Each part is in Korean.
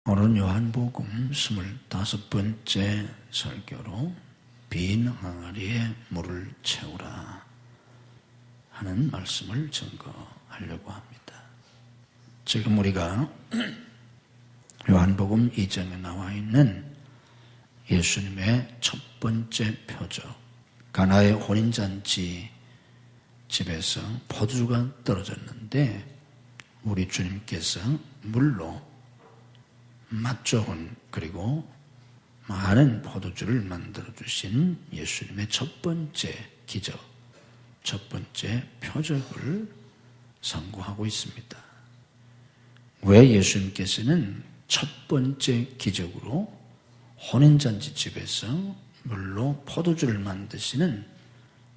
오늘 요한복음 25번째 설교로 빈 항아리에 물을 채우라 하는 말씀을 증거하려고 합니다. 지금 우리가 요한복음 2장에 나와 있는 예수님의 첫 번째 표적, 가나의 혼인잔치 집에서 포도주가 떨어졌는데 우리 주님께서 물로 맛 좋은 그리고 많은 포도주를 만들어주신 예수님의 첫 번째 기적, 첫 번째 표적을 상고하고 있습니다. 왜 예수님께서는 첫 번째 기적으로 혼인잔치 집에서 물로 포도주를 만드시는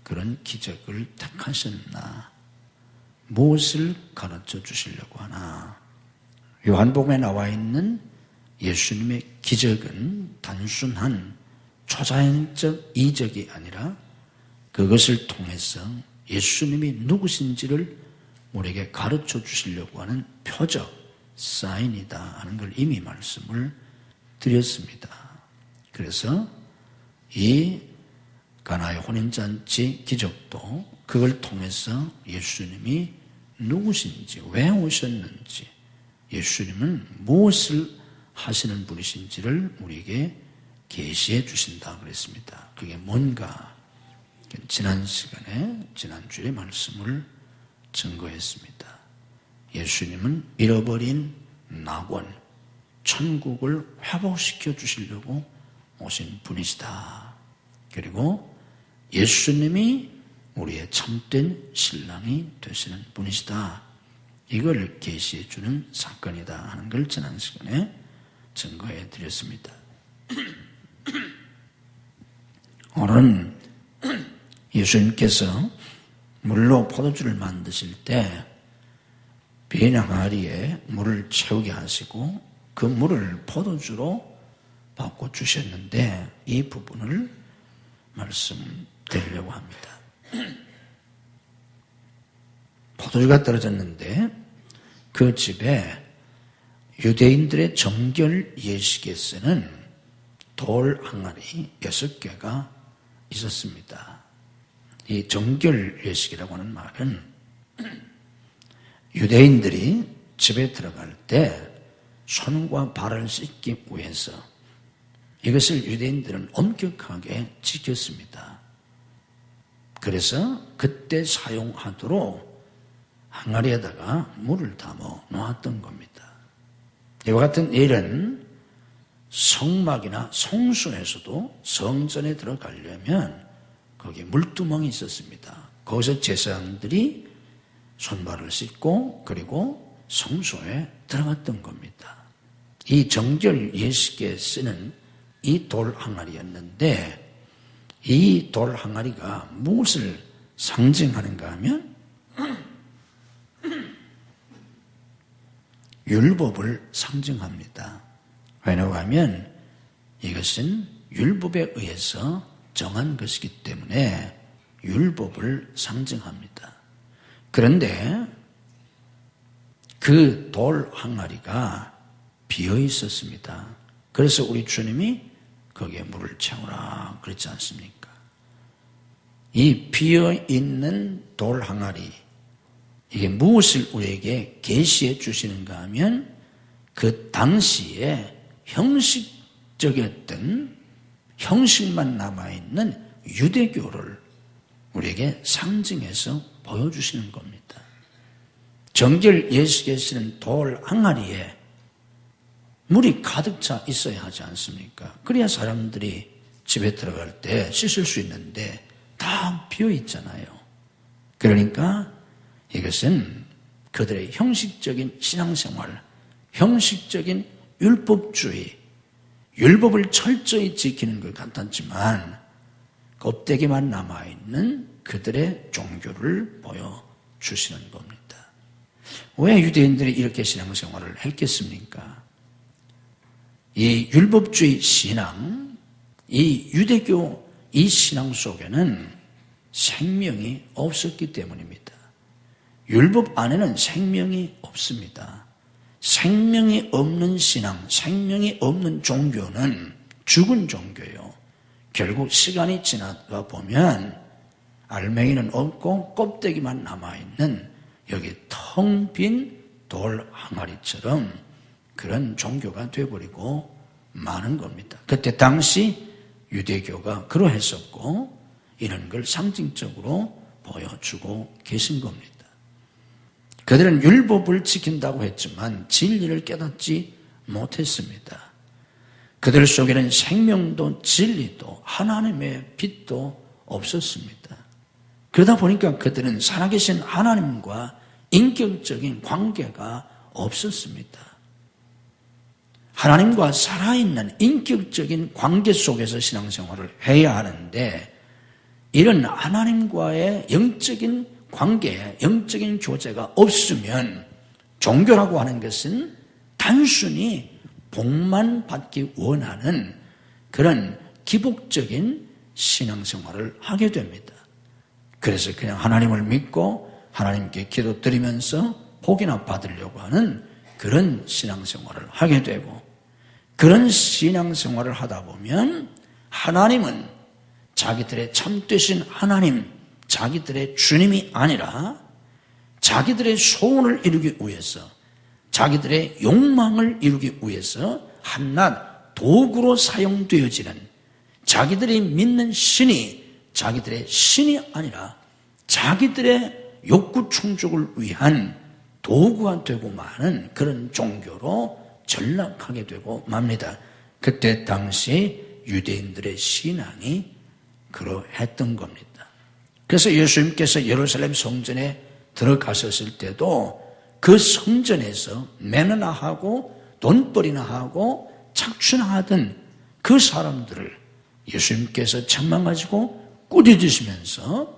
그런 기적을 택하셨나? 무엇을 가르쳐 주시려고 하나? 요한복음에 나와 있는 예수님의 기적은 단순한 초자연적 이적이 아니라 그것을 통해서 예수님이 누구신지를 우리에게 가르쳐 주시려고 하는 표적, 사인이다 하는 걸 이미 말씀을 드렸습니다. 그래서 이 가나의 혼인잔치 기적도 그걸 통해서 예수님이 누구신지, 왜 오셨는지, 예수님은 무엇을 하시는 분이신지를 우리에게 계시해 주신다 그랬습니다. 그게 뭔가 지난 시간에 지난주에 말씀을 증거했습니다. 예수님은 잃어버린 낙원, 천국을 회복시켜 주시려고 오신 분이시다. 그리고 예수님이 우리의 참된 신랑이 되시는 분이시다. 이걸 계시해 주는 사건이다 하는 걸 지난 시간에 증거해 드렸습니다. 오늘은 예수님께서 물로 포도주를 만드실 때 빈 항아리에 물을 채우게 하시고 그 물을 포도주로 바꿔 주셨는데 이 부분을 말씀드리려고 합니다. 포도주가 떨어졌는데 그 집에 유대인들의 정결 예식에서는 돌 항아리 6개가 있었습니다. 이 정결 예식이라고 하는 말은 유대인들이 집에 들어갈 때 손과 발을 씻기 위해서 이것을 유대인들은 엄격하게 지켰습니다. 그래서 그때 사용하도록 항아리에다가 물을 담아 놓았던 겁니다. 이와 같은 일은 성막이나 성소에서도 성전에 들어가려면 거기에 물두멍이 있었습니다. 거기서 제사장들이 손발을 씻고 그리고 성소에 들어갔던 겁니다. 이 정결 예식에 쓰는 이 돌 항아리였는데 이 돌 항아리가 무엇을 상징하는가 하면 율법을 상징합니다. 왜냐고 하면 이것은 율법에 의해서 정한 것이기 때문에 율법을 상징합니다. 그런데 그 돌 항아리가 비어 있었습니다. 그래서 우리 주님이 거기에 물을 채우라 그랬지 않습니까? 이 비어 있는 돌 항아리, 이게 무엇을 우리에게 계시해 주시는가 하면 그 당시에 형식적이었던 형식만 남아있는 유대교를 우리에게 상징해서 보여주시는 겁니다. 정결 예식에 쓰는 돌 항아리에 물이 가득 차 있어야 하지 않습니까? 그래야 사람들이 집에 들어갈 때 씻을 수 있는데 다 비어 있잖아요. 그러니까 이것은 그들의 형식적인 신앙생활, 형식적인 율법주의, 율법을 철저히 지키는 것 같았지만 껍데기만 남아있는 그들의 종교를 보여주시는 겁니다. 왜 유대인들이 이렇게 신앙생활을 했겠습니까? 이 율법주의 신앙, 이 유대교 이 신앙 속에는 생명이 없었기 때문입니다. 율법 안에는 생명이 없습니다. 생명이 없는 신앙, 생명이 없는 종교는 죽은 종교예요. 결국 시간이 지나가 보면 알맹이는 없고 껍데기만 남아있는 여기 텅 빈 돌 항아리처럼 그런 종교가 되어버리고 마는 겁니다. 그때 당시 유대교가 그러했었고 이런 걸 상징적으로 보여주고 계신 겁니다. 그들은 율법을 지킨다고 했지만 진리를 깨닫지 못했습니다. 그들 속에는 생명도 진리도 하나님의 빛도 없었습니다. 그러다 보니까 그들은 살아계신 하나님과 인격적인 관계가 없었습니다. 하나님과 살아있는 인격적인 관계 속에서 신앙생활을 해야 하는데 이런 하나님과의 영적인 관계, 영적인 교제가 없으면 종교라고 하는 것은 단순히 복만 받기 원하는 그런 기복적인 신앙생활을 하게 됩니다. 그래서 그냥 하나님을 믿고 하나님께 기도드리면서 복이나 받으려고 하는 그런 신앙생활을 하게 되고 그런 신앙생활을 하다 보면 하나님은 자기들의 참되신 하나님, 자기들의 주님이 아니라 자기들의 소원을 이루기 위해서 자기들의 욕망을 이루기 위해서 한낱 도구로 사용되어지는 자기들이 믿는 신이 자기들의 신이 아니라 자기들의 욕구 충족을 위한 도구가 되고 마는 그런 종교로 전락하게 되고 맙니다. 그때 당시 유대인들의 신앙이 그러했던 겁니다. 그래서 예수님께서 예루살렘 성전에 들어가셨을 때도 그 성전에서 매너나 하고 돈벌이나 하고 착취나 하던 그 사람들을 예수님께서 책망 가지고 꾸짖으시면서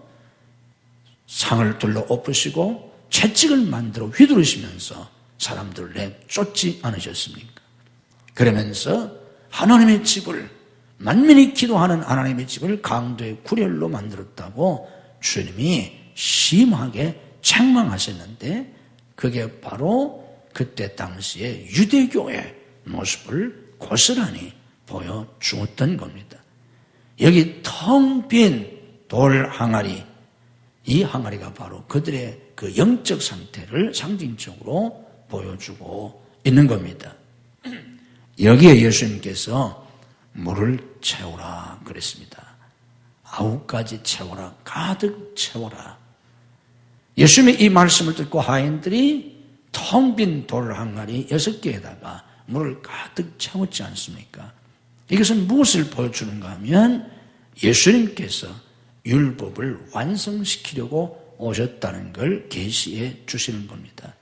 상을 둘러 엎으시고 채찍을 만들어 휘두르시면서 사람들을 내쫓지 않으셨습니까? 그러면서 하나님의 집을 만민이 기도하는 하나님의 집을 강도의 구렬로 만들었다고 주님이 심하게 책망하셨는데 그게 바로 그때 당시에 유대교의 모습을 고스란히 보여주었던 겁니다. 여기 텅 빈 돌 항아리, 이 항아리가 바로 그들의 그 영적 상태를 상징적으로 보여주고 있는 겁니다. 여기에 예수님께서 물을 채우라 그랬습니다. 9가지 채워라, 가득 채워라. 예수님의 이 말씀을 듣고 하인들이 텅 빈 돌 항아리 6개에다가 물을 가득 채웠지 않습니까? 이것은 무엇을 보여주는가 하면 예수님께서 율법을 완성시키려고 오셨다는 걸 계시해 주시는 겁니다.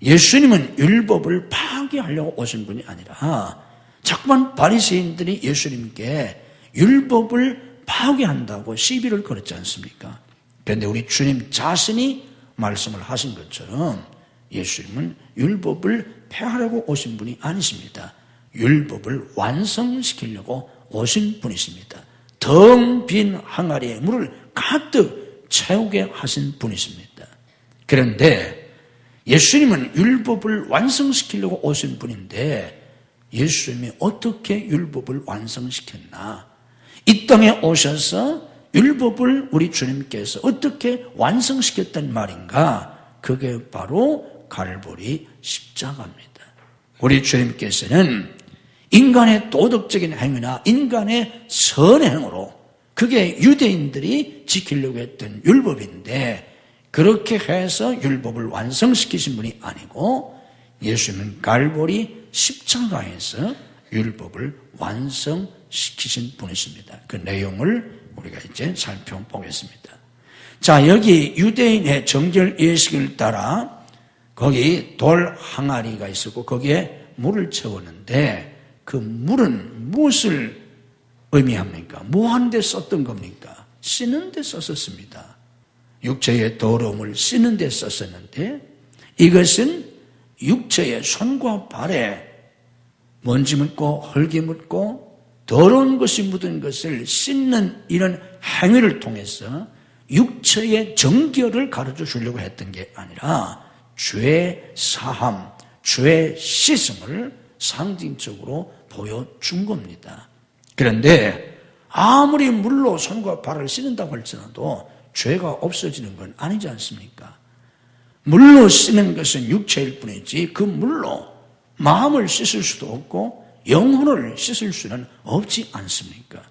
예수님은 율법을 파괴하려고 오신 분이 아니라 자꾸만 바리새인들이 예수님께 율법을 파괴한다고 시비를 걸었지 않습니까? 그런데 우리 주님 자신이 말씀을 하신 것처럼 예수님은 율법을 폐하려고 오신 분이 아니십니다. 율법을 완성시키려고 오신 분이십니다. 텅 빈 항아리에 물을 가득 채우게 하신 분이십니다. 그런데 예수님은 율법을 완성시키려고 오신 분인데 예수님이 어떻게 율법을 완성시켰나? 이 땅에 오셔서 율법을 우리 주님께서 어떻게 완성시켰단 말인가? 그게 바로 갈보리 십자가입니다. 우리 주님께서는 인간의 도덕적인 행위나 인간의 선행으로 그게 유대인들이 지키려고 했던 율법인데 그렇게 해서 율법을 완성시키신 분이 아니고 예수님은 갈보리 십자가에서 율법을 완성시키신 분이십니다. 그 내용을 우리가 이제 살펴보겠습니다. 자, 여기 유대인의 정결 예식을 따라 거기 돌 항아리가 있었고 거기에 물을 채웠는데 그 물은 무엇을 의미합니까? 뭐 하는데 썼던 겁니까? 씻는 데 썼었습니다. 육체의 더러움을 씻는 데 썼었는데 이것은 육체의 손과 발에 먼지 묻고 흙이 묻고 더러운 것이 묻은 것을 씻는 이런 행위를 통해서 육체의 정결을 가르쳐 주려고 했던 게 아니라 죄 사함, 죄 씻음을 상징적으로 보여준 겁니다. 그런데 아무리 물로 손과 발을 씻는다고 할지라도 죄가 없어지는 건 아니지 않습니까? 물로 씻는 것은 육체일 뿐이지 그 물로 마음을 씻을 수도 없고 영혼을 씻을 수는 없지 않습니까?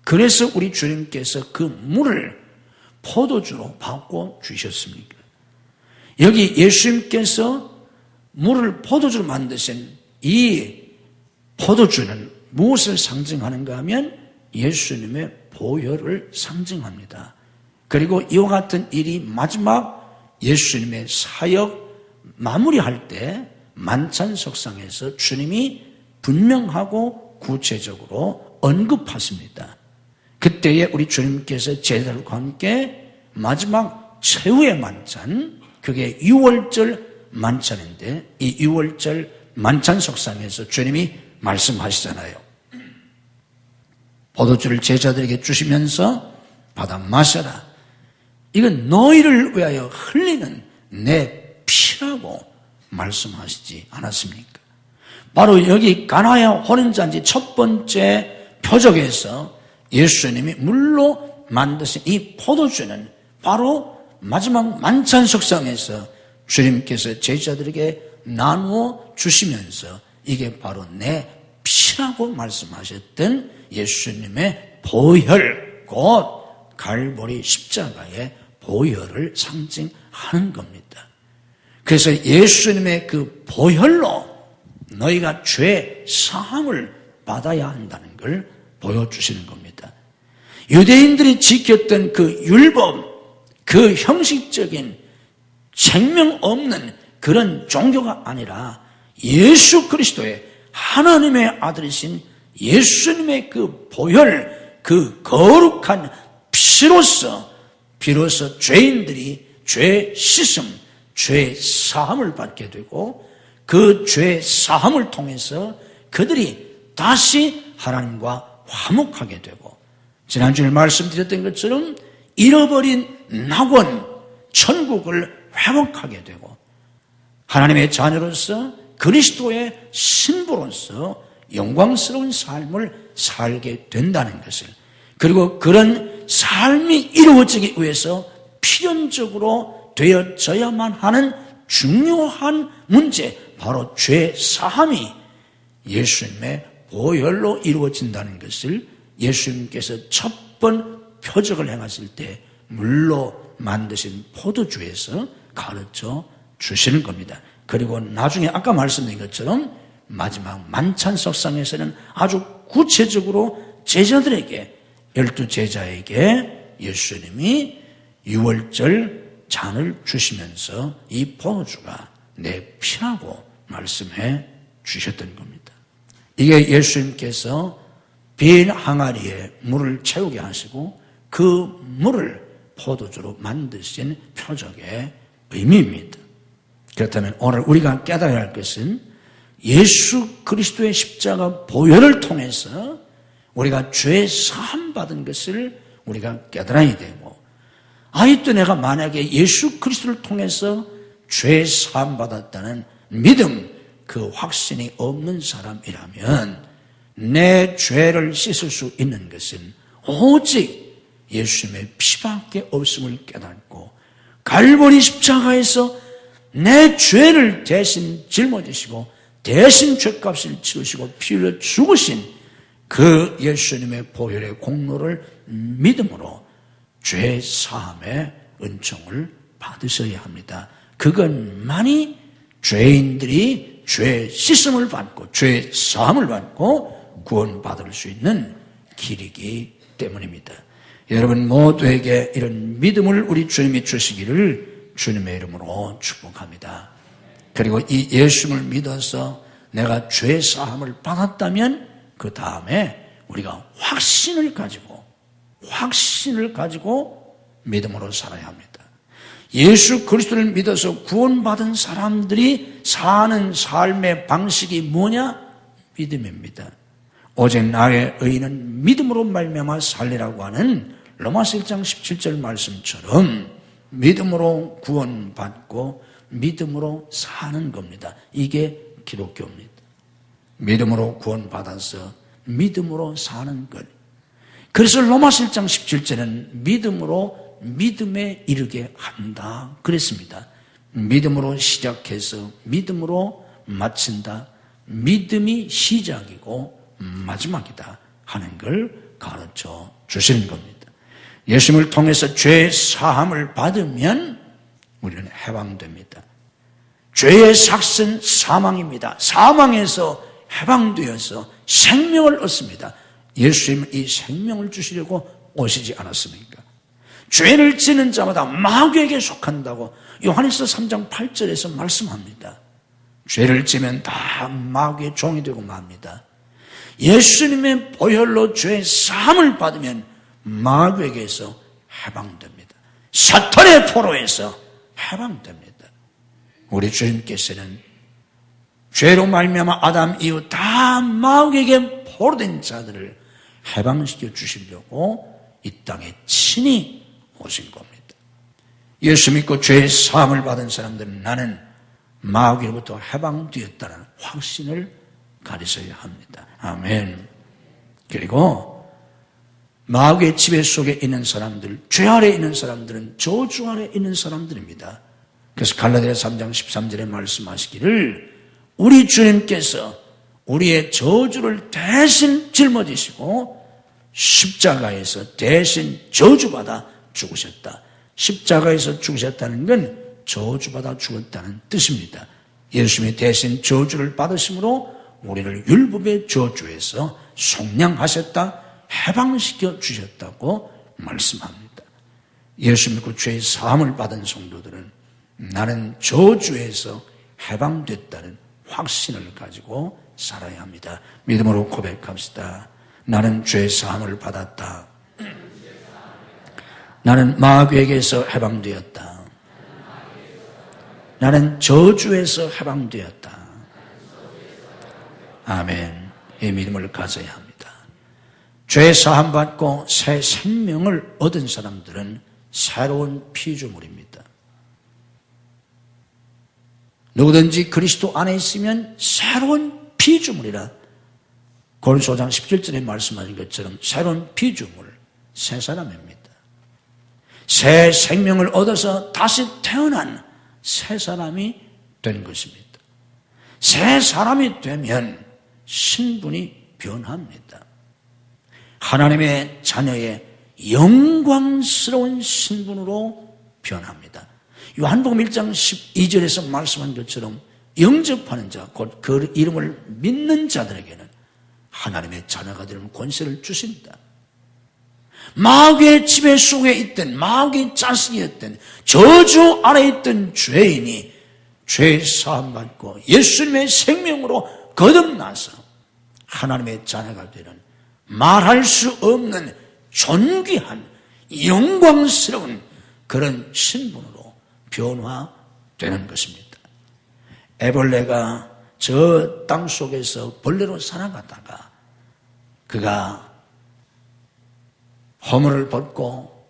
그래서 우리 주님께서 그 물을 포도주로 바꿔 주셨습니까? 여기 예수님께서 물을 포도주로 만드신 이 포도주는 무엇을 상징하는가 하면 예수님의 보혈을 상징합니다. 그리고 이와 같은 일이 마지막 예수님의 사역 마무리할 때 만찬석상에서 주님이 분명하고 구체적으로 언급하십니다. 그때에 우리 주님께서 제자들과 함께 마지막 최후의 만찬, 그게 유월절 만찬인데 이 유월절 만찬석상에서 주님이 말씀하시잖아요. 포도주를 제자들에게 주시면서 받아 마셔라. 이건 너희를 위하여 흘리는 내 피라고 말씀하시지 않았습니까? 바로 여기 가나야 혼인잔치 첫 번째 표적에서 예수님이 물로 만드신 이 포도주는 바로 마지막 만찬석상에서 주님께서 제자들에게 나누어 주시면서 이게 바로 내 피라고 말씀하셨던 예수님의 보혈, 곧 갈보리 십자가의 보혈을 상징하는 겁니다. 그래서 예수님의 그 보혈로 너희가 죄 사함을 받아야 한다는 걸 보여주시는 겁니다. 유대인들이 지켰던 그 율법, 그 형식적인 생명 없는 그런 종교가 아니라 예수 그리스도의 하나님의 아들이신 예수님의 그 보혈, 그 거룩한 피로서 비로소 죄인들이 죄 씻음, 죄 사함을 받게 되고 그 죄 사함을 통해서 그들이 다시 하나님과 화목하게 되고 지난주에 말씀드렸던 것처럼 잃어버린 낙원, 천국을 회복하게 되고 하나님의 자녀로서 그리스도의 신부로서 영광스러운 삶을 살게 된다는 것을, 그리고 그런 삶이 이루어지기 위해서 필연적으로 되어져야만 하는 중요한 문제, 바로 죄 사함이 예수님의 보혈로 이루어진다는 것을 예수님께서 첫 번 표적을 행하실 때 물로 만드신 포도주에서 가르쳐 주시는 겁니다. 그리고 나중에 아까 말씀드린 것처럼 마지막 만찬석상에서는 아주 구체적으로 제자들에게, 12제자에게 예수님이 유월절 잔을 주시면서 이 포도주가 내 피라고 말씀해 주셨던 겁니다. 이게 예수님께서 빈 항아리에 물을 채우게 하시고 그 물을 포도주로 만드신 표적의 의미입니다. 그렇다면 오늘 우리가 깨달아야 할 것은 예수 그리스도의 십자가 보혈을 통해서 우리가 죄 사함 받은 것을 우리가 깨달아야 되고, 아직도 내가 만약에 예수 그리스도를 통해서 죄 사함 받았다는 믿음, 그 확신이 없는 사람이라면 내 죄를 씻을 수 있는 것은 오직 예수님의 피밖에 없음을 깨닫고 갈보리 십자가에서 내 죄를 대신 짊어지시고 대신 죄값을 치르시고 피 흘려 죽으신 그 예수님의 보혈의 공로를 믿음으로 죄 사함의 은총을 받으셔야 합니다. 그것만이 죄인들이 죄 씻음을 받고 죄 사함을 받고 구원받을 수 있는 길이기 때문입니다. 여러분 모두에게 이런 믿음을 우리 주님이 주시기를 주님의 이름으로 축복합니다. 그리고 이 예수님을 믿어서 내가 죄 사함을 받았다면 그 다음에 우리가 확신을 가지고 믿음으로 살아야 합니다. 예수 그리스도를 믿어서 구원받은 사람들이 사는 삶의 방식이 뭐냐? 믿음입니다. 오직 나의 의인은 믿음으로 말미암아 살리라고 하는 로마서 1장 17절 말씀처럼 믿음으로 구원받고 믿음으로 사는 겁니다. 이게 기독교입니다. 믿음으로 구원받아서 믿음으로 사는 것. 그래서 로마서 1장 17절에는 믿음으로 믿음에 이르게 한다 그랬습니다. 믿음으로 시작해서 믿음으로 마친다. 믿음이 시작이고 마지막이다 하는 걸 가르쳐 주시는 겁니다. 예수님을 통해서 죄 사함을 받으면 우리는 해방됩니다. 죄의 삭은 사망입니다. 사망에서 해방되어서 생명을 얻습니다. 예수님은 이 생명을 주시려고 오시지 않았습니까? 죄를 지는 자마다 마귀에게 속한다고 요한일서 3장 8절에서 말씀합니다. 죄를 지면 다 마귀의 종이 되고 맙니다. 예수님의 보혈로 죄 사함을 받으면 마귀에게서 해방됩니다. 사탄의 포로에서 해방됩니다. 우리 주님께서는 죄로 말미암아 아담 이후 다 마귀에게 포로된 자들을 해방시켜 주시려고 이 땅에 친히 오신 겁니다. 예수 믿고 죄 사함을 받은 사람들은 나는 마귀로부터 해방되었다는 확신을 가지셔야 합니다. 아멘. 그리고 마귀의 지배 속에 있는 사람들, 죄 아래에 있는 사람들은 저주 아래에 있는 사람들입니다. 그래서 갈라디아서 3장 13절에 말씀하시기를 우리 주님께서 우리의 저주를 대신 짊어지시고 십자가에서 대신 저주받아 죽으셨다. 십자가에서 죽으셨다는 건 저주받아 죽었다는 뜻입니다. 예수님이 대신 저주를 받으심으로 우리를 율법의 저주에서 속량하셨다, 해방시켜 주셨다고 말씀합니다. 예수 믿고 죄의 사함을 받은 성도들은 나는 저주에서 해방됐다는 확신을 가지고 살아야 합니다. 믿음으로 고백합시다. 나는 죄의 사함을 받았다. 나는 마귀에게서 해방되었다. 나는 저주에서 해방되었다. 아멘. 이 믿음을 가져야 합니다. 죄 사함 받고 새 생명을 얻은 사람들은 새로운 피조물입니다. 누구든지 그리스도 안에 있으면 새로운 피조물이라 고린도서 5장 17절에 말씀하신 것처럼 새로운 피조물, 새 사람입니다. 새 생명을 얻어서 다시 태어난 새 사람이 된 것입니다. 새 사람이 되면 신분이 변합니다. 하나님의 자녀의 영광스러운 신분으로 변합니다. 요한복음 1장 12절에서 말씀한 것처럼 영접하는 자, 곧 그 이름을 믿는 자들에게는 하나님의 자녀가 되는 권세를 주신다. 마귀의 지배 속에 있던 마귀의 자식이었던 저주 아래 있던 죄인이 죄 사함 받고 예수님의 생명으로 거듭나서 하나님의 자녀가 되는 말할 수 없는 존귀한 영광스러운 그런 신분으로 변화되는 것입니다. 애벌레가 저 땅 속에서 벌레로 살아가다가 그가 허물을 벗고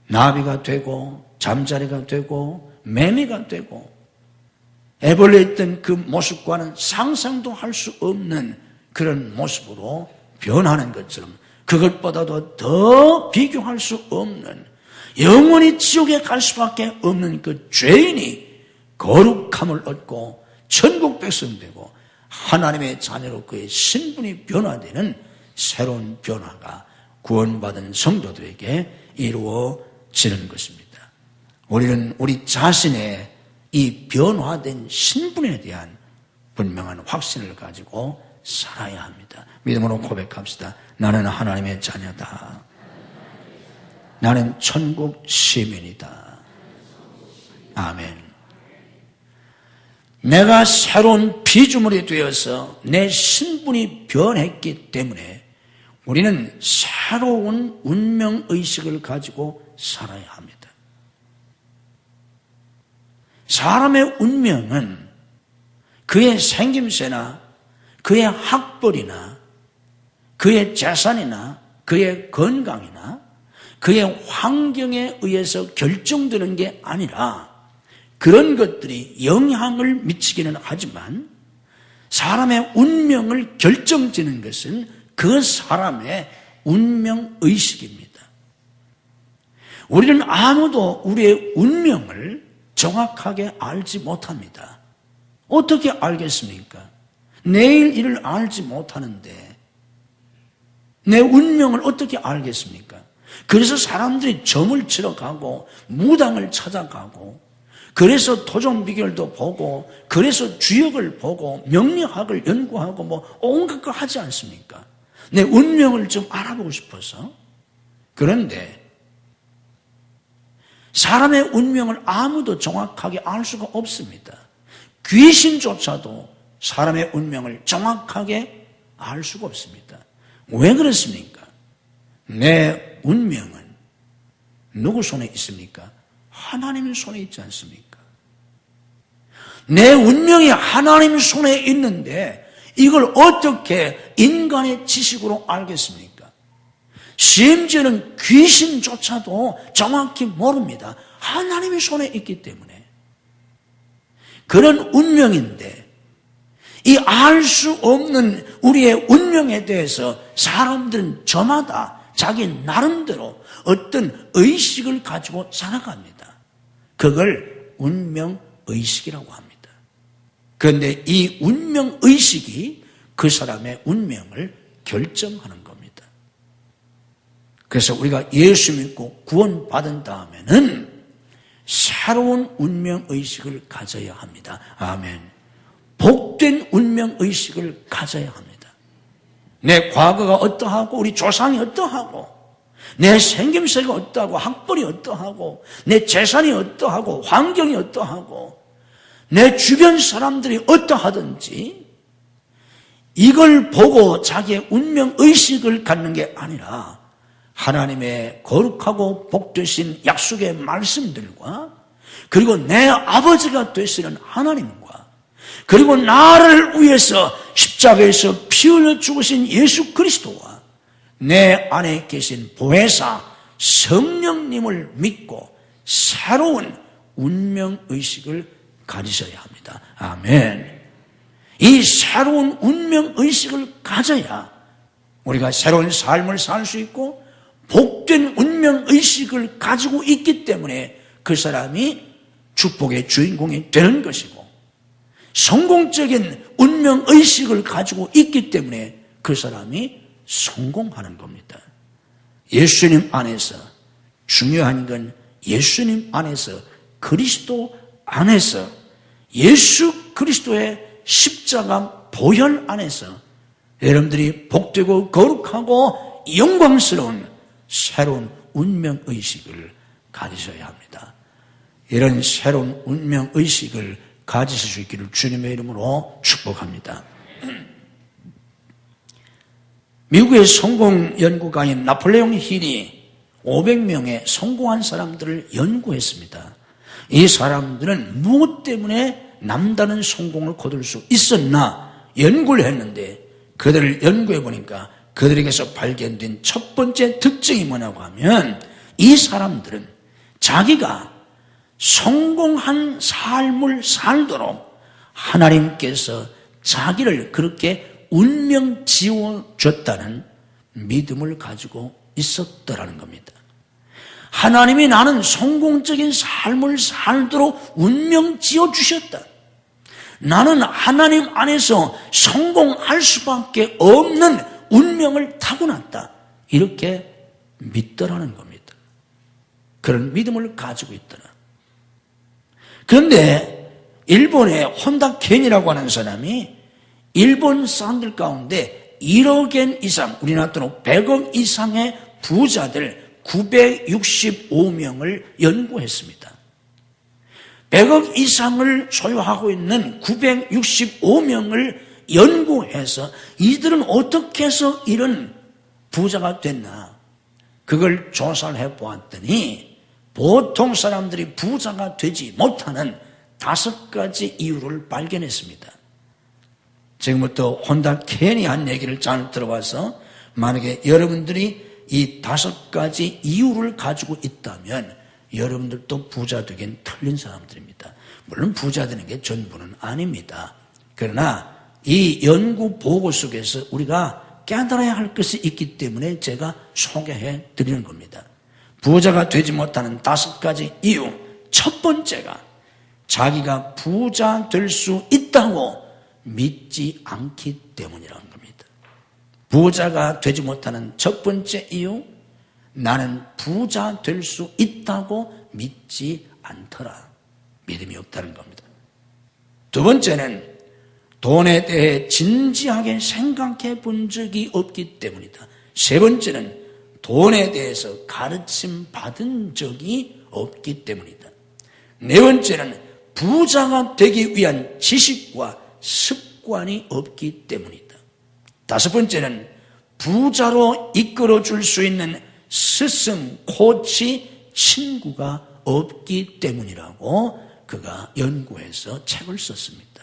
나비가 되고 잠자리가 되고 매미가 되고 애벌레 있던 그 모습과는 상상도 할 수 없는 그런 모습으로 변하는 것처럼 그것보다도 더 비교할 수 없는 영원히 지옥에 갈 수밖에 없는 그 죄인이 거룩함을 얻고 천국 백성 되고 하나님의 자녀로 그의 신분이 변화되는 새로운 변화가 구원받은 성도들에게 이루어지는 것입니다. 우리는 우리 자신의 이 변화된 신분에 대한 분명한 확신을 가지고 살아야 합니다. 믿음으로 고백합시다. 나는 하나님의 자녀다. 나는 천국 시민이다. 아멘. 내가 새로운 피조물이 되어서 내 신분이 변했기 때문에 우리는 새로운 운명의식을 가지고 살아야 합니다. 사람의 운명은 그의 생김새나 그의 학벌이나 그의 재산이나 그의 건강이나 그의 환경에 의해서 결정되는 게 아니라 그런 것들이 영향을 미치기는 하지만 사람의 운명을 결정짓는 것은 그 사람의 운명의식입니다. 우리는 아무도 우리의 운명을 정확하게 알지 못합니다. 어떻게 알겠습니까? 내일 일을 알지 못하는데 내 운명을 어떻게 알겠습니까? 그래서 사람들이 점을 치러 가고 무당을 찾아가고 그래서 토종 비결도 보고 그래서 주역을 보고 명리학을 연구하고 뭐 온갖 거 하지 않습니까? 내 운명을 좀 알아보고 싶어서. 그런데 사람의 운명을 아무도 정확하게 알 수가 없습니다. 귀신조차도 사람의 운명을 정확하게 알 수가 없습니다. 왜 그렇습니까? 내 운명은 누구 손에 있습니까? 하나님 손에 있지 않습니까? 내 운명이 하나님 손에 있는데 이걸 어떻게 인간의 지식으로 알겠습니까? 심지어는 귀신조차도 정확히 모릅니다. 하나님의 손에 있기 때문에. 그런 운명인데 이 알 수 없는 우리의 운명에 대해서 사람들은 저마다 자기 나름대로 어떤 의식을 가지고 살아갑니다. 그걸 운명의식이라고 합니다. 그런데 이 운명의식이 그 사람의 운명을 결정하는 겁니다. 그래서 우리가 예수 믿고 구원받은 다음에는 새로운 운명의식을 가져야 합니다. 아멘. 복된 운명의식을 가져야 합니다. 내 과거가 어떠하고 우리 조상이 어떠하고 내 생김새가 어떠하고 학벌이 어떠하고 내 재산이 어떠하고 환경이 어떠하고 내 주변 사람들이 어떠하든지 이걸 보고 자기의 운명의식을 갖는 게 아니라 하나님의 거룩하고 복되신 약속의 말씀들과 그리고 내 아버지가 되시는 하나님과 그리고 나를 위해서 십자가에서 피 흘려 죽으신 예수 그리스도와 내 안에 계신 보혜사 성령님을 믿고 새로운 운명의식을 가지셔야 합니다. 아멘. 이 새로운 운명의식을 가져야 우리가 새로운 삶을 살 수 있고 복된 운명의식을 가지고 있기 때문에 그 사람이 축복의 주인공이 되는 것이고 성공적인 운명의식을 가지고 있기 때문에 그 사람이 성공하는 겁니다. 예수님 안에서 중요한 건 예수님 안에서 그리스도 안에서 예수 그리스도의 십자가 보혈 안에서 여러분들이 복되고 거룩하고 영광스러운 새로운 운명의식을 가지셔야 합니다. 이런 새로운 운명의식을 가지실 수 있기를 주님의 이름으로 축복합니다. 미국의 성공 연구가인 나폴레옹 힐이 500명의 성공한 사람들을 연구했습니다. 이 사람들은 무엇 때문에 남다른 성공을 거둘 수 있었나 연구를 했는데 그들을 연구해 보니까 그들에게서 발견된 첫 번째 특징이 뭐냐고 하면 이 사람들은 자기가 성공한 삶을 살도록 하나님께서 자기를 그렇게 운명 지어줬다는 믿음을 가지고 있었더라는 겁니다. 하나님이 나는 성공적인 삶을 살도록 운명 지어주셨다. 나는 하나님 안에서 성공할 수밖에 없는 운명을 타고났다. 이렇게 믿더라는 겁니다. 그런 믿음을 가지고 있더라. 그런데 일본의 혼다 켄이라고 하는 사람이 일본 사람들 가운데 1억 엔 이상, 우리나라 돈으로 100억 이상의 부자들 965명을 연구했습니다. 100억 이상을 소유하고 있는 965명을 연구해서 이들은 어떻게 해서 이런 부자가 됐나 그걸 조사를 해보았더니 보통 사람들이 부자가 되지 못하는 5가지 이유를 발견했습니다. 지금부터 혼다 켄이 한 얘기를 잘 들어봐서 만약에 여러분들이 이 5가지 이유를 가지고 있다면 여러분들도 부자 되긴 틀린 사람들입니다. 물론 부자 되는 게 전부는 아닙니다. 그러나 이 연구 보고 속에서 우리가 깨달아야 할 것이 있기 때문에 제가 소개해 드리는 겁니다. 부자가 되지 못하는 5가지 이유. 첫 번째가 자기가 부자 될 수 있다고 믿지 않기 때문이라는 겁니다. 부자가 되지 못하는 첫 번째 이유, 나는 부자 될 수 있다고 믿지 않더라. 믿음이 없다는 겁니다. 두 번째는 돈에 대해 진지하게 생각해 본 적이 없기 때문이다. 세 번째는 돈에 대해서 가르침 받은 적이 없기 때문이다. 네 번째는 부자가 되기 위한 지식과 습관이 없기 때문이다. 다섯 번째는 부자로 이끌어 줄 수 있는 스승, 코치, 친구가 없기 때문이라고 그가 연구해서 책을 썼습니다.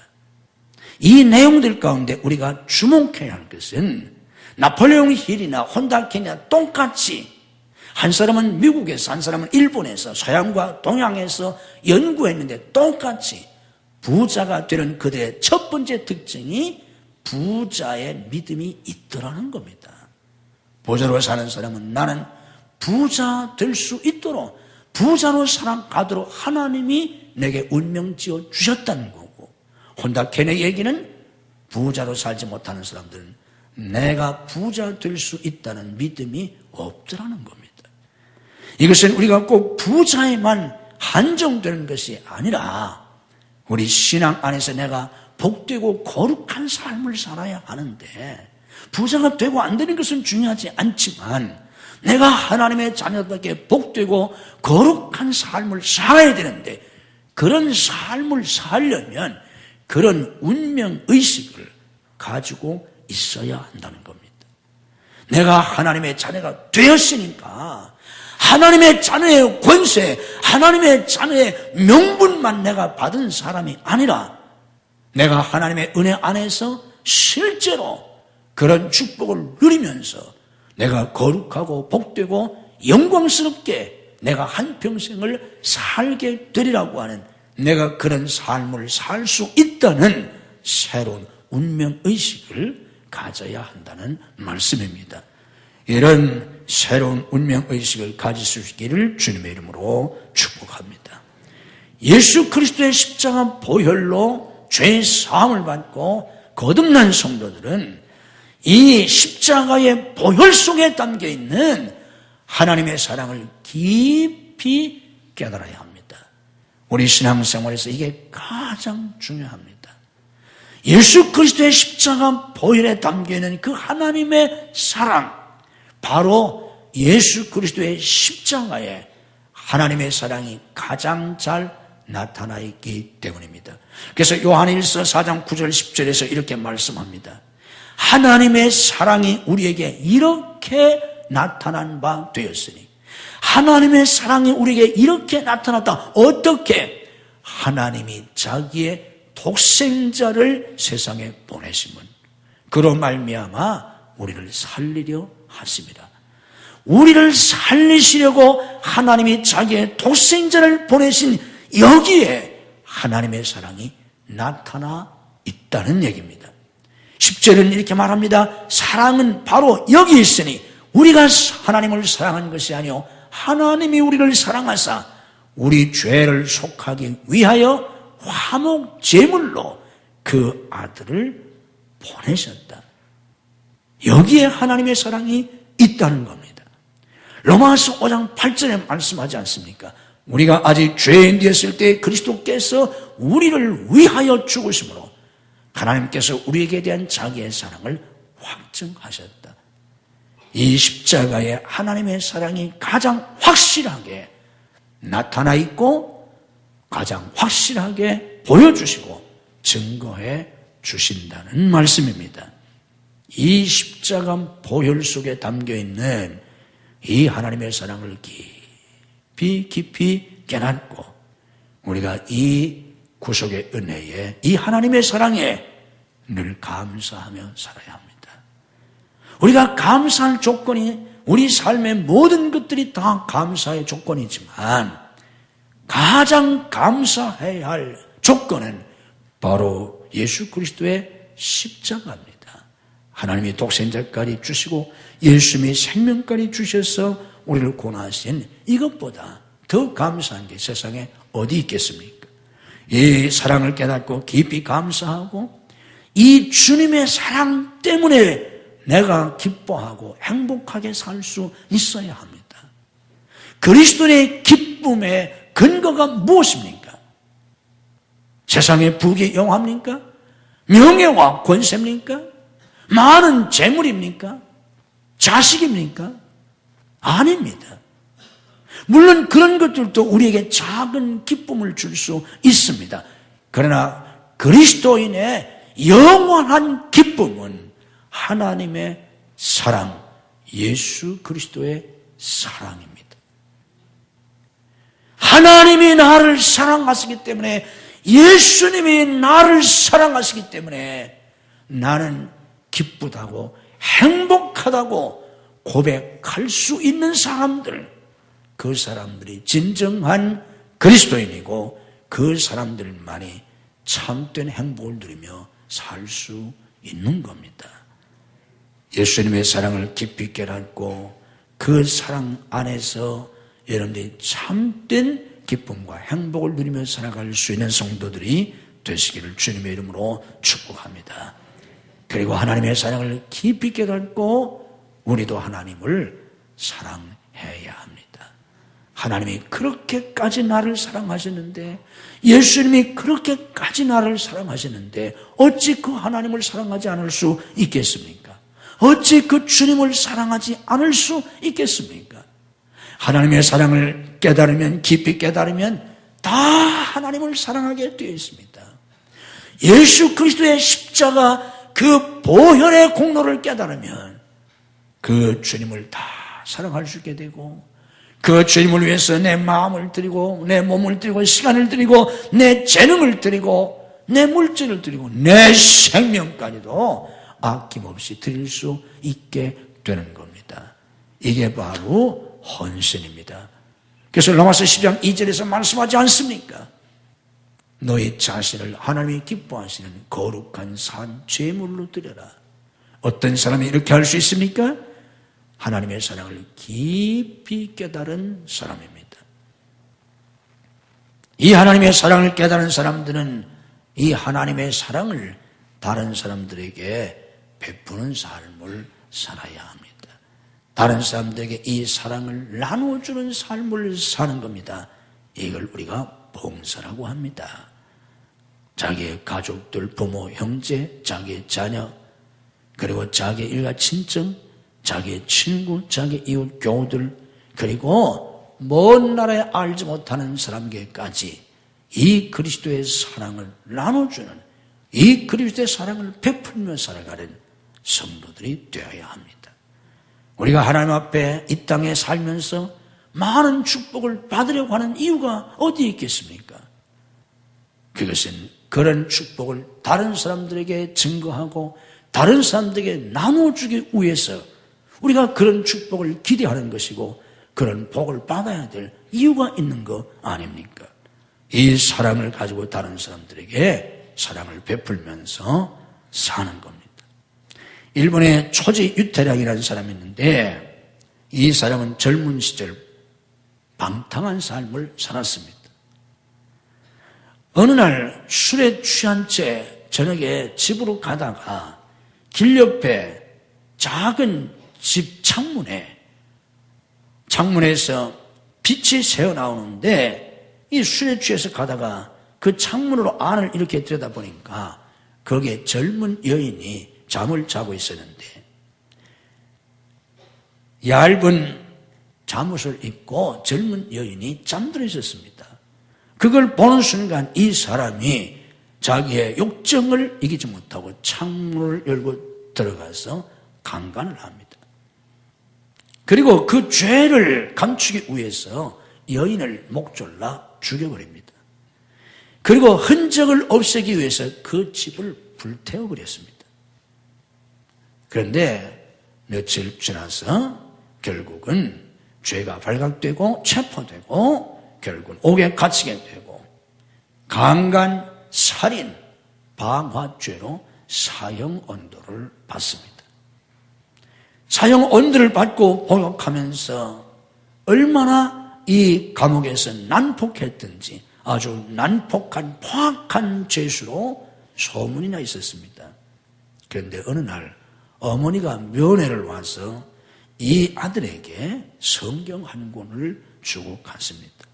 이 내용들 가운데 우리가 주목해야 할 것은 나폴레옹 힐이나 혼다 케냐 똑같이 한 사람은 미국에서 한 사람은 일본에서 서양과 동양에서 연구했는데 똑같이 부자가 되는 그들의 첫 번째 특징이 부자의 믿음이 있더라는 겁니다. 부자로 사는 사람은 나는 부자 될 수 있도록 부자로 살아가도록 하나님이 내게 운명 지어 주셨다는 거고, 혼다 케네 얘기는 부자로 살지 못하는 사람들은 내가 부자 될 수 있다는 믿음이 없더라는 겁니다. 이것은 우리가 꼭 부자에만 한정되는 것이 아니라 우리 신앙 안에서 내가 복되고 거룩한 삶을 살아야 하는데, 부자가 되고 안 되는 것은 중요하지 않지만 내가 하나님의 자녀답게 복되고 거룩한 삶을 살아야 되는데, 그런 삶을 살려면 그런 운명의식을 가지고 있어야 한다는 겁니다. 내가 하나님의 자녀가 되었으니까 하나님의 자녀의 권세, 하나님의 자녀의 명분만 내가 받은 사람이 아니라 내가 하나님의 은혜 안에서 실제로 그런 축복을 누리면서 내가 거룩하고 복되고 영광스럽게 내가 한평생을 살게 되리라고 하는, 내가 그런 삶을 살 수 있다는 새로운 운명의식을 가져야 한다는 말씀입니다. 이런 새로운 운명의식을 가질 수 있기를 주님의 이름으로 축복합니다. 예수 그리스도의 십자가 보혈로 죄의 사함을 받고 거듭난 성도들은 이 십자가의 보혈 속에 담겨있는 하나님의 사랑을 깊이 깨달아야 합니다. 우리 신앙생활에서 이게 가장 중요합니다. 예수 그리스도의 십자가 보혈에 담겨있는 그 하나님의 사랑, 바로 예수 그리스도의 십자가에 하나님의 사랑이 가장 잘 나타나 있기 때문입니다. 그래서 요한일서 4장 9절 10절에서 이렇게 말씀합니다. 하나님의 사랑이 우리에게 이렇게 나타난 바 되었으니, 하나님의 사랑이 우리에게 이렇게 나타났다. 어떻게? 하나님이 자기의 독생자를 세상에 보내심은 그로 말미암아 우리를 살리려 하십니다. 우리를 살리시려고 하나님이 자기의 독생자를 보내신 여기에 하나님의 사랑이 나타나 있다는 얘기입니다. 10절은 이렇게 말합니다. 사랑은 바로 여기 있으니 우리가 하나님을 사랑한 것이 아니요 하나님이 우리를 사랑하사 우리 죄를 속하기 위하여 화목 제물로 그 아들을 보내셨다. 여기에 하나님의 사랑이 있다는 겁니다. 로마서 5장 8절에 말씀하지 않습니까? 우리가 아직 죄인 되었을 때 그리스도께서 우리를 위하여 죽으심으로 하나님께서 우리에게 대한 자기의 사랑을 확증하셨다. 이 십자가에 하나님의 사랑이 가장 확실하게 나타나 있고 가장 확실하게 보여주시고 증거해 주신다는 말씀입니다. 이 십자가 보혈 속에 담겨있는 이 하나님의 사랑을 깊이 깨닫고 우리가 이 구속의 은혜에, 이 하나님의 사랑에 늘 감사하며 살아야 합니다. 우리가 감사할 조건이, 우리 삶의 모든 것들이 다 감사의 조건이지만 가장 감사해야 할 조건은 바로 예수 그리스도의 십자가입니다. 하나님이 독생자까지 주시고 예수님이 생명까지 주셔서 우리를 구원하신 이것보다 더 감사한 게 세상에 어디 있겠습니까? 이 사랑을 깨닫고 깊이 감사하고 이 주님의 사랑 때문에 내가 기뻐하고 행복하게 살 수 있어야 합니다. 그리스도의 기쁨의 근거가 무엇입니까? 세상의 부귀 영화입니까? 명예와 권세입니까? 많은 재물입니까? 자식입니까? 아닙니다. 물론 그런 것들도 우리에게 작은 기쁨을 줄 수 있습니다. 그러나 그리스도인의 영원한 기쁨은 하나님의 사랑, 예수 그리스도의 사랑입니다. 하나님이 나를 사랑하시기 때문에, 예수님이 나를 사랑하시기 때문에 나는 기쁘다고 행복하다고 고백할 수 있는 사람들, 그 사람들이 진정한 그리스도인이고 그 사람들만이 참된 행복을 누리며 살 수 있는 겁니다. 예수님의 사랑을 깊이 깨닫고 그 사랑 안에서 여러분들이 참된 기쁨과 행복을 누리며 살아갈 수 있는 성도들이 되시기를 주님의 이름으로 축복합니다. 그리고 하나님의 사랑을 깊이 깨닫고 우리도 하나님을 사랑해야 합니다. 하나님이 그렇게까지 나를 사랑하시는데, 예수님이 그렇게까지 나를 사랑하시는데 어찌 그 하나님을 사랑하지 않을 수 있겠습니까? 어찌 그 주님을 사랑하지 않을 수 있겠습니까? 하나님의 사랑을 깨달으면, 깊이 깨달으면 다 하나님을 사랑하게 되어 있습니다. 예수 그리스도의 십자가 그 보혈의 공로를 깨달으면 그 주님을 다 사랑할 수 있게 되고, 그 주님을 위해서 내 마음을 드리고 내 몸을 드리고 시간을 드리고 내 재능을 드리고 내 물질을 드리고 내 생명까지도 아낌없이 드릴 수 있게 되는 겁니다. 이게 바로 헌신입니다. 그래서 로마서 10장 2절에서 말씀하지 않습니까? 너희 자신을 하나님이 기뻐하시는 거룩한 산 제물로 드려라. 어떤 사람이 이렇게 할 수 있습니까? 하나님의 사랑을 깊이 깨달은 사람입니다. 이 하나님의 사랑을 깨달은 사람들은 이 하나님의 사랑을 다른 사람들에게 베푸는 삶을 살아야 합니다. 다른 사람들에게 이 사랑을 나눠주는 삶을 사는 겁니다. 이걸 우리가 봉사라고 합니다. 자기의 가족들, 부모, 형제, 자기의 자녀, 그리고 자기의 일가 친정, 자기의 친구, 자기 이웃 교우들, 그리고 먼 나라에 알지 못하는 사람에게까지 이 그리스도의 사랑을 나눠주는, 이 그리스도의 사랑을 베풀며 살아가는 성도들이 되어야 합니다. 우리가 하나님 앞에 이 땅에 살면서 많은 축복을 받으려고 하는 이유가 어디에 있겠습니까? 그것은 그런 축복을 다른 사람들에게 증거하고 다른 사람들에게 나눠주기 위해서 우리가 그런 축복을 기대하는 것이고 그런 복을 받아야 될 이유가 있는 거 아닙니까? 이 사랑을 가지고 다른 사람들에게 사랑을 베풀면서 사는 겁니다. 일본의 초지 유태량이라는 사람이 있는데 이 사람은 젊은 시절 방탕한 삶을 살았습니다. 어느 날 술에 취한 채 저녁에 집으로 가다가 길 옆에 작은 집 창문에서 빛이 새어나오는데 이 술에 취해서 가다가 그 창문으로 안을 이렇게 들여다보니까 거기에 젊은 여인이 잠을 자고 있었는데 얇은 잠옷을 입고 젊은 여인이 잠들어 있었습니다. 그걸 보는 순간 이 사람이 자기의 욕정을 이기지 못하고 창문을 열고 들어가서 강간을 합니다. 그리고 그 죄를 감추기 위해서 여인을 목졸라 죽여버립니다. 그리고 흔적을 없애기 위해서 그 집을 불태워버렸습니다. 그런데 며칠 지나서 결국은 죄가 발각되고 체포되고 결국은 옥에 갇히게 되고 강간, 살인, 방화죄로 사형 언도를 받습니다. 사형 언도를 받고 복역하면서 얼마나 이 감옥에서 난폭했든지 아주 난폭한 포악한 죄수로 소문이 나 있었습니다. 그런데 어느 날 어머니가 면회를 와서 이 아들에게 성경 한 권을 주고 갔습니다.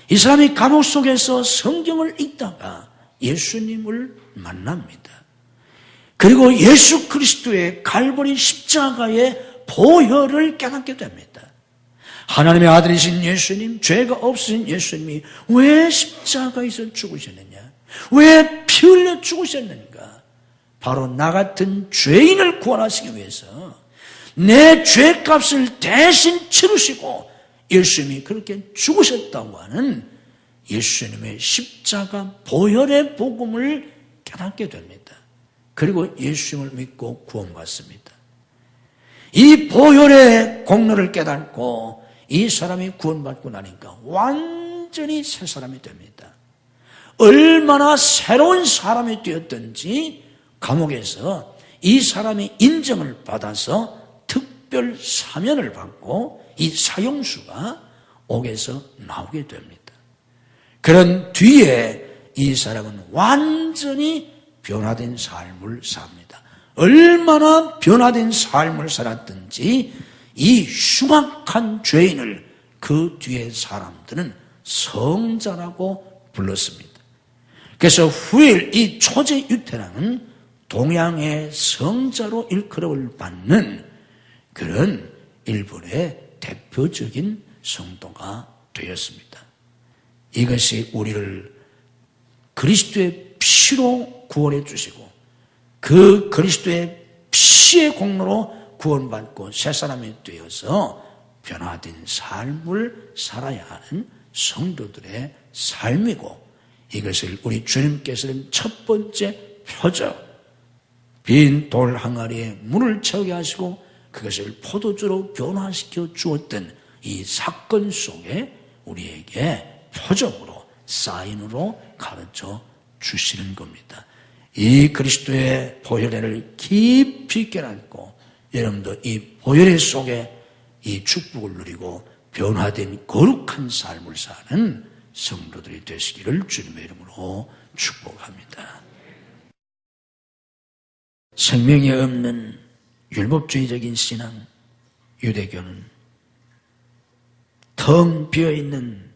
이 사람이 감옥 속에서 성경을 읽다가 예수님을 만납니다. 그리고 예수 그리스도의 갈보리 십자가의 보혈을 깨닫게 됩니다. 하나님의 아들이신 예수님, 죄가 없으신 예수님이 왜 십자가에서 죽으셨느냐? 왜 피 흘려 죽으셨는가? 바로 나 같은 죄인을 구원하시기 위해서 내 죄값을 대신 치르시고 예수님이 그렇게 죽으셨다고 하는 예수님의 십자가 보혈의 복음을 깨닫게 됩니다. 그리고 예수님을 믿고 구원받습니다. 이 보혈의 공로를 깨닫고 이 사람이 구원받고 나니까 완전히 새 사람이 됩니다. 얼마나 새로운 사람이 되었든지 감옥에서 이 사람이 인정을 받아서 특별 사면을 받고 이 사형수가 옥에서 나오게 됩니다. 그런 뒤에 이 사람은 완전히 변화된 삶을 삽니다. 얼마나 변화된 삶을 살았든지 이 흉악한 죄인을 그 뒤에 사람들은 성자라고 불렀습니다. 그래서 후일 이 초제 유태랑은 동양의 성자로 일컬음을 받는 그런 일본의 대표적인 성도가 되었습니다. 이것이 우리를 그리스도의 피로 구원해 주시고 그 그리스도의 피의 공로로 구원받고 새 사람이 되어서 변화된 삶을 살아야 하는 성도들의 삶이고 이것을 우리 주님께서는 첫 번째 표적 빈 돌 항아리에 물을 채우게 하시고 그것을 포도주로 변화시켜 주었던 이 사건 속에 우리에게 표적으로 사인으로 가르쳐 주시는 겁니다. 이 그리스도의 보혈회를 깊이 깨닫고 여러분도 이 보혈회 속에 이 축복을 누리고 변화된 거룩한 삶을 사는 성도들이 되시기를 주님의 이름으로 축복합니다. 생명이 없는 율법주의적인 신앙, 유대교는 텅 비어있는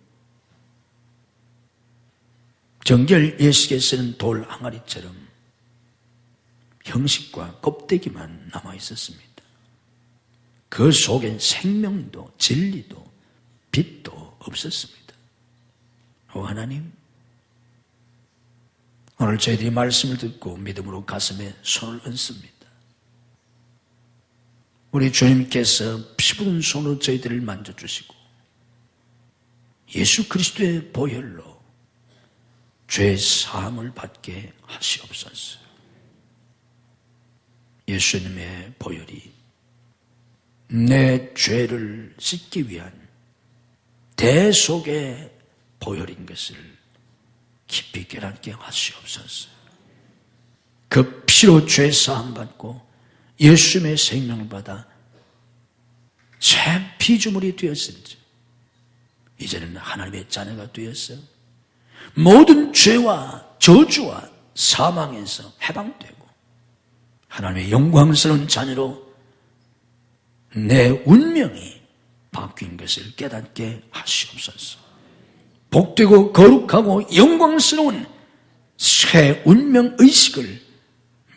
정결 예식에 쓰는 돌 항아리처럼 형식과 껍데기만 남아있었습니다. 그 속엔 생명도 진리도 빛도 없었습니다. 하나님, 오늘 저희들이 말씀을 듣고 믿음으로 가슴에 손을 얹습니다. 우리 주님께서 피부른 손으로 저희들을 만져주시고 예수 그리스도의 보혈로 죄 사함을 받게 하시옵소서. 예수님의 보혈이 내 죄를 씻기 위한 대속의 보혈인 것을 깊이 깨닫게 하시옵소서. 그 피로 죄 사함 받고 예수님의 생명을 받아 새 피조물이 되었은지 이제는 하나님의 자녀가 되었어 모든 죄와 저주와 사망에서 해방되고 하나님의 영광스러운 자녀로 내 운명이 바뀐 것을 깨닫게 하시옵소서. 복되고 거룩하고 영광스러운 새 운명의식을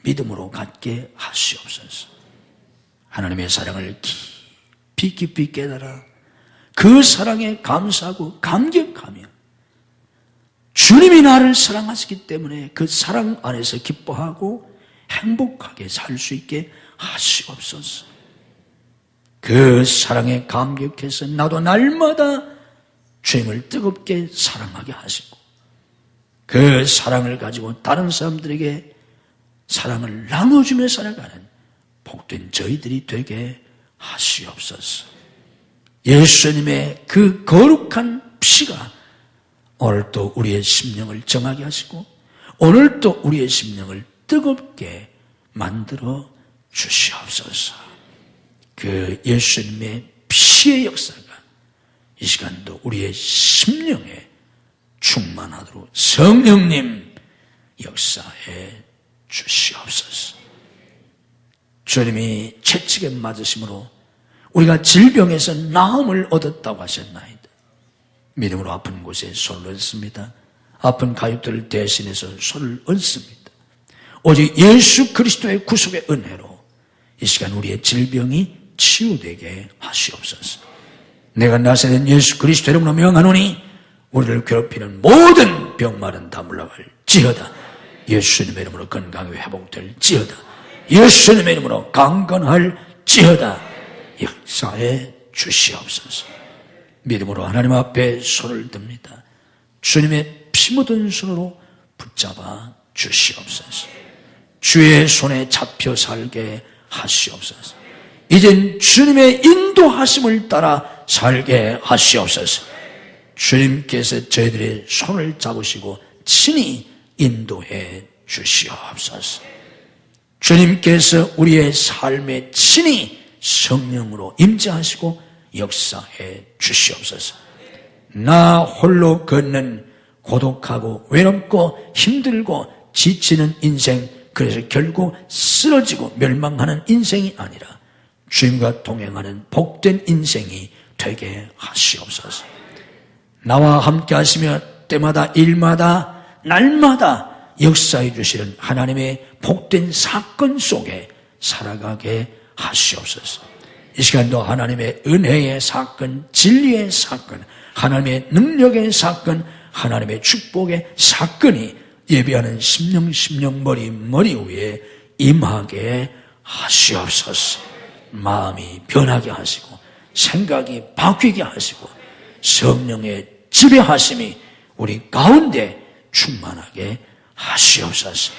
믿음으로 갖게 하시옵소서. 하나님의 사랑을 깊이 깨달아 그 사랑에 감사하고 감격하며 주님이 나를 사랑하시기 때문에 그 사랑 안에서 기뻐하고 행복하게 살 수 있게 하시옵소서. 그 사랑에 감격해서 나도 날마다 주님을 뜨겁게 사랑하게 하시고 그 사랑을 가지고 다른 사람들에게 사랑을 나눠주며 살아가는 복된 저희들이 되게 하시옵소서. 예수님의 그 거룩한 피가 오늘 또 우리의 심령을 정하게 하시고 오늘도 우리의 심령을 뜨겁게 만들어 주시옵소서. 그 예수님의 피의 역사가 이 시간도 우리의 심령에 충만하도록 성령님 역사해 주시옵소서. 주님이 채찍에 맞으심으로 우리가 질병에서 나음을 얻었다고 하셨나이다. 믿음으로 아픈 곳에 손을 얹습니다. 아픈 가족들을 대신해서 손을 얹습니다. 오직 예수 그리스도의 구속의 은혜로 이 시간 우리의 질병이 치유되게 하시옵소서. 내가 나사렛 예수 그리스도 이름으로 명하노니 우리를 괴롭히는 모든 병말은 다 물러갈지어다. 예수님의 이름으로 건강이 회복될지어다. 예수님의 이름으로 강건할지어다. 역사해 주시옵소서. 믿음으로 하나님 앞에 손을 듭니다. 주님의 피 묻은 손으로 붙잡아 주시옵소서. 주의 손에 잡혀 살게 하시옵소서. 이젠 주님의 인도하심을 따라 살게 하시옵소서. 주님께서 저희들의 손을 잡으시고 친히 인도해 주시옵소서. 주님께서 우리의 삶에 친히 성령으로 임재하시고 역사해 주시옵소서. 나 홀로 걷는 고독하고 외롭고 힘들고 지치는 인생, 그래서 결국 쓰러지고 멸망하는 인생이 아니라 주님과 동행하는 복된 인생이 되게 하시옵소서. 나와 함께 하시며 때마다 일마다 날마다 역사해 주시는 하나님의 복된 사건 속에 살아가게 하시옵소서. 이 시간도 하나님의 은혜의 사건, 진리의 사건, 하나님의 능력의 사건, 하나님의 축복의 사건이 예배하는 심령 머리 위에 임하게 하시옵소서. 마음이 변하게 하시고 생각이 바뀌게 하시고 성령의 지배하심이 우리 가운데 충만하게 하시옵소서.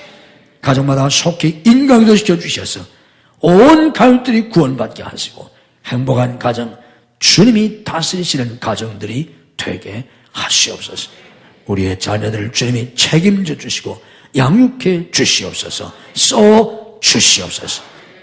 가정마다 속히 인강도 시켜주셔서 온 가족들이 구원받게 하시고 행복한 가정, 주님이 다스리시는 가정들이 되게 하시옵소서. 우리의 자녀들을 주님이 책임져 주시고 양육해 주시옵소서. 써 주시옵소서.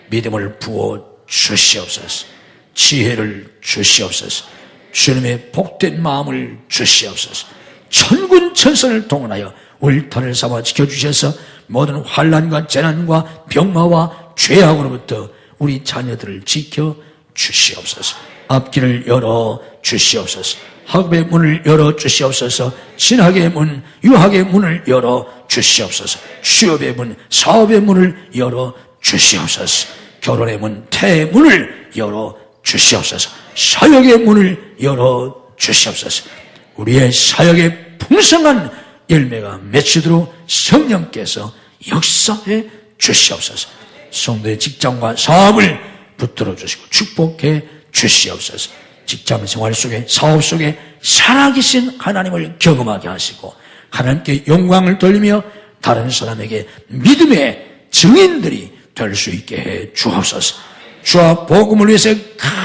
믿음을 부어 주시옵소서. 지혜를 주시옵소서. 주님의 복된 마음을 주시옵소서. 천군 천선을 동원하여 울타리를 삼아 지켜주셔서 모든 환난과 재난과 병마와 죄악으로부터 우리 자녀들을 지켜 주시옵소서. 앞길을 열어 주시옵소서. 학업의 문을 열어 주시옵소서. 신학의 문, 유학의 문을 열어 주시옵소서. 취업의 문, 사업의 문을 열어 주시옵소서. 결혼의 문, 태의 문을 열어 주시옵소서. 사역의 문을 열어 주시옵소서. 우리의 사역에 풍성한 열매가 맺히도록 성령께서 역사해 주시옵소서. 성도의 직장과 사업을 붙들어 주시고 축복해 주시옵소서. 직장 생활 속에 사업 속에 살아계신 하나님을 경험하게 하시고 하나님께 영광을 돌리며 다른 사람에게 믿음의 증인들이 될 수 있게 해 주옵소서. 주와 복음을 위해서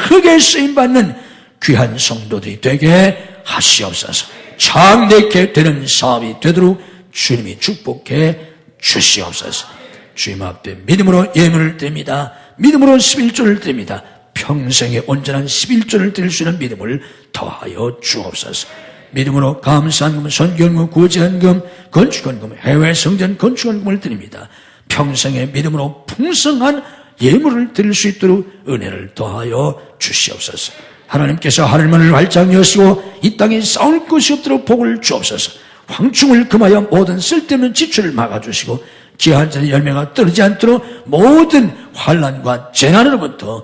크게 쓰임받는 귀한 성도들이 되게 하시옵소서. 장대케 되는 사업이 되도록 주님이 축복해 주시옵소서. 주님 앞에 믿음으로 예물을 드립니다. 믿음으로 11조를 드립니다. 평생에 온전한 11조를 드릴 수 있는 믿음을 더하여 주옵소서. 믿음으로 감사한금, 선교헌금, 구제헌금, 건축헌금, 해외 성전 건축헌금을 드립니다. 평생의 믿음으로 풍성한 예물을 드릴 수 있도록 은혜를 더하여 주시옵소서. 하나님께서 하늘문을 활짝 여시고 이 땅에 싸울 것이 없도록 복을 주옵소서. 황충을 금하여 모든 쓸데없는 지출을 막아주시고 귀한 자의 열매가 떨어지지 않도록 모든 환난과 재난으로부터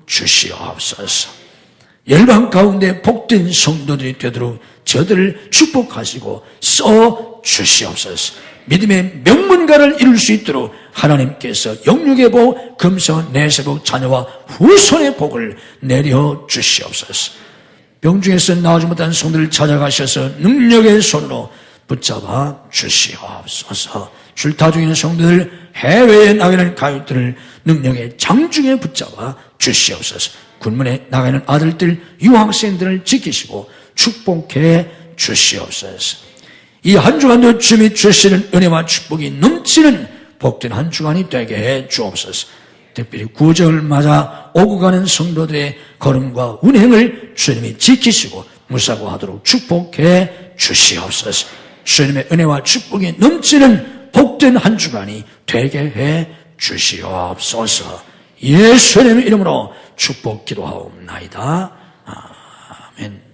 지켜주시옵소서. 열방 가운데 복된 성도들이 되도록 저들을 축복하시고 써주시옵소서. 믿음의 명문가를 이룰 수 있도록 하나님께서 영육의 복, 금성, 내세복, 자녀와 후손의 복을 내려주시옵소서. 병중에서 나오지 못한 성도를 찾아가셔서 능력의 손으로 붙잡아 주시옵소서. 출타 중인 성도들, 해외에 나가는 가족들을 능력의 장중에 붙잡아 주시옵소서. 군문에 나가는 아들들, 유학생들을 지키시고 축복해 주시옵소서. 이 한 주간도 주님이 주시는 은혜와 축복이 넘치는 복된 한 주간이 되게 해 주옵소서. 특별히 구정을 맞아 오고 가는 성도들의 걸음과 운행을 주님이 지키시고 무사고하도록 축복해 주시옵소서. 주님의 은혜와 축복이 넘치는 복된 한 주간이 되게 해 주시옵소서. 예수님의 이름으로 축복 기도하옵나이다. 아멘.